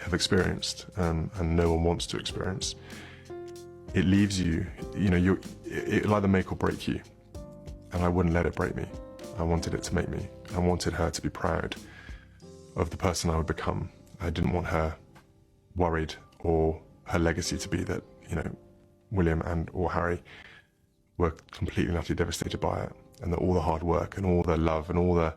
have experienced, and no one wants to experience. It leaves you, it'll either make or break you. And I wouldn't let it break me. I wanted it to make me. I wanted her to be proud of the person I would become. I didn't want her worried, or her legacy to be that, William or Harry were completely and utterly devastated by it, and that all the hard work and all the love and all the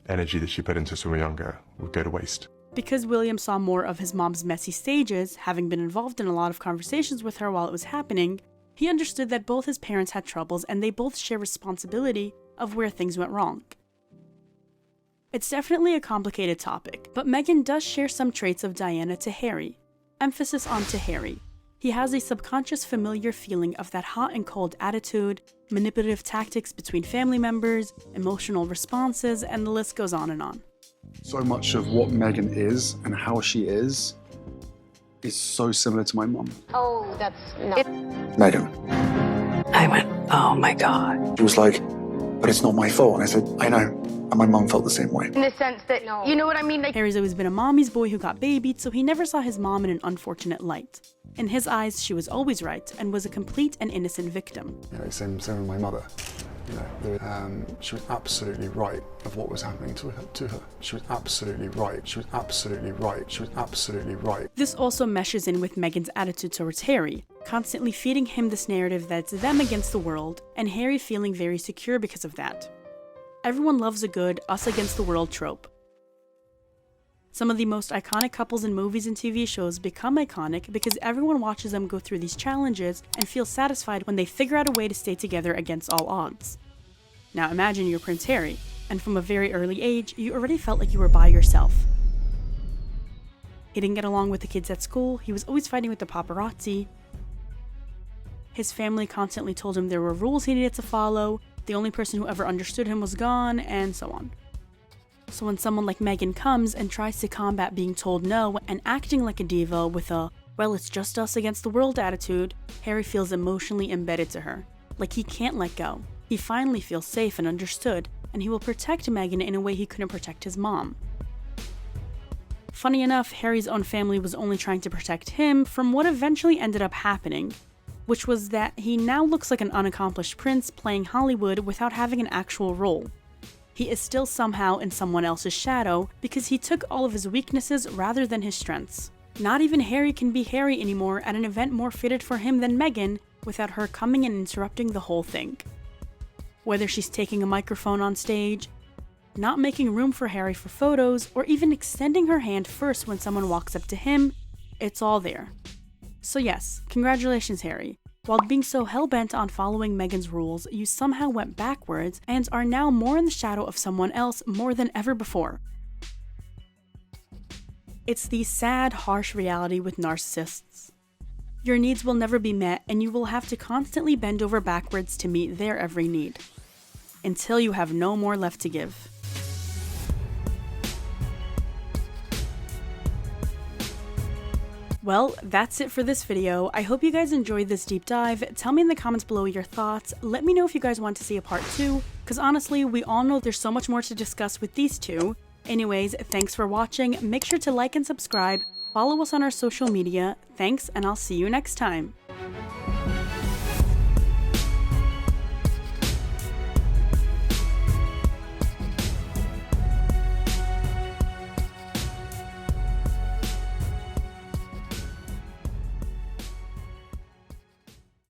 energy that she put into us when we were younger would go to waste. Because William saw more of his mom's messy stages, having been involved in a lot of conversations with her while it was happening, he understood that both his parents had troubles and they both share responsibility of where things went wrong. It's definitely a complicated topic, but Meghan does share some traits of Diana to Harry. Emphasis on to Harry. He has a subconscious familiar feeling of that hot and cold attitude, manipulative tactics between family members, emotional responses, and the list goes on and on. So much of what Meghan is and how she is so similar to my mum. Oh, that's not... Meghan. I went, oh my God. She was like, but it's not my fault. And I said, I know. And my mum felt the same way. In the sense that, you know what I mean? Like, Harry's always been a mommy's boy who got babied, so he never saw his mom in an unfortunate light. In his eyes, she was always right and was a complete and innocent victim. Same with my mother. She was absolutely right of what was happening to her. She was absolutely right. She was absolutely right. She was absolutely right. This also meshes in with Meghan's attitude towards Harry, constantly feeding him this narrative that it's them against the world, and Harry feeling very secure because of that. Everyone loves a good us against the world trope. Some of the most iconic couples in movies and TV shows become iconic because everyone watches them go through these challenges and feels satisfied when they figure out a way to stay together against all odds. Now imagine you're Prince Harry. and from a very early age, you already felt like you were by yourself. He didn't get along with the kids at school, he was always fighting with the paparazzi. His family constantly told him there were rules he needed to follow, the only person who ever understood him was gone, and so on. So when someone like Meghan comes and tries to combat being told no and acting like a diva with a, well, it's just us against the world attitude, Harry feels emotionally embedded to her. Like he can't let go. He finally feels safe and understood, and he will protect Meghan in a way he couldn't protect his mom. Funny enough, Harry's own family was only trying to protect him from what eventually ended up happening, which was that he now looks like an unaccomplished prince playing Hollywood without having an actual role. He is still somehow in someone else's shadow because he took all of his weaknesses rather than his strengths. Not even Harry can be Harry anymore at an event more fitted for him than Meghan without her coming and interrupting the whole thing. Whether she's taking a microphone on stage, not making room for Harry for photos, or even extending her hand first when someone walks up to him, it's all there. So yes, congratulations Harry. While being so hell-bent on following Meghan's rules, you somehow went backwards and are now more in the shadow of someone else more than ever before. It's the sad, harsh reality with narcissists. Your needs will never be met and you will have to constantly bend over backwards to meet their every need. Until you have no more left to give. Well, that's it for this video. I hope you guys enjoyed this deep dive. Tell me in the comments below your thoughts. Let me know if you guys want to see a part 2, because honestly, we all know there's so much more to discuss with these two. Anyways, thanks for watching. Make sure to like and subscribe. Follow us on our social media. Thanks, and I'll see you next time.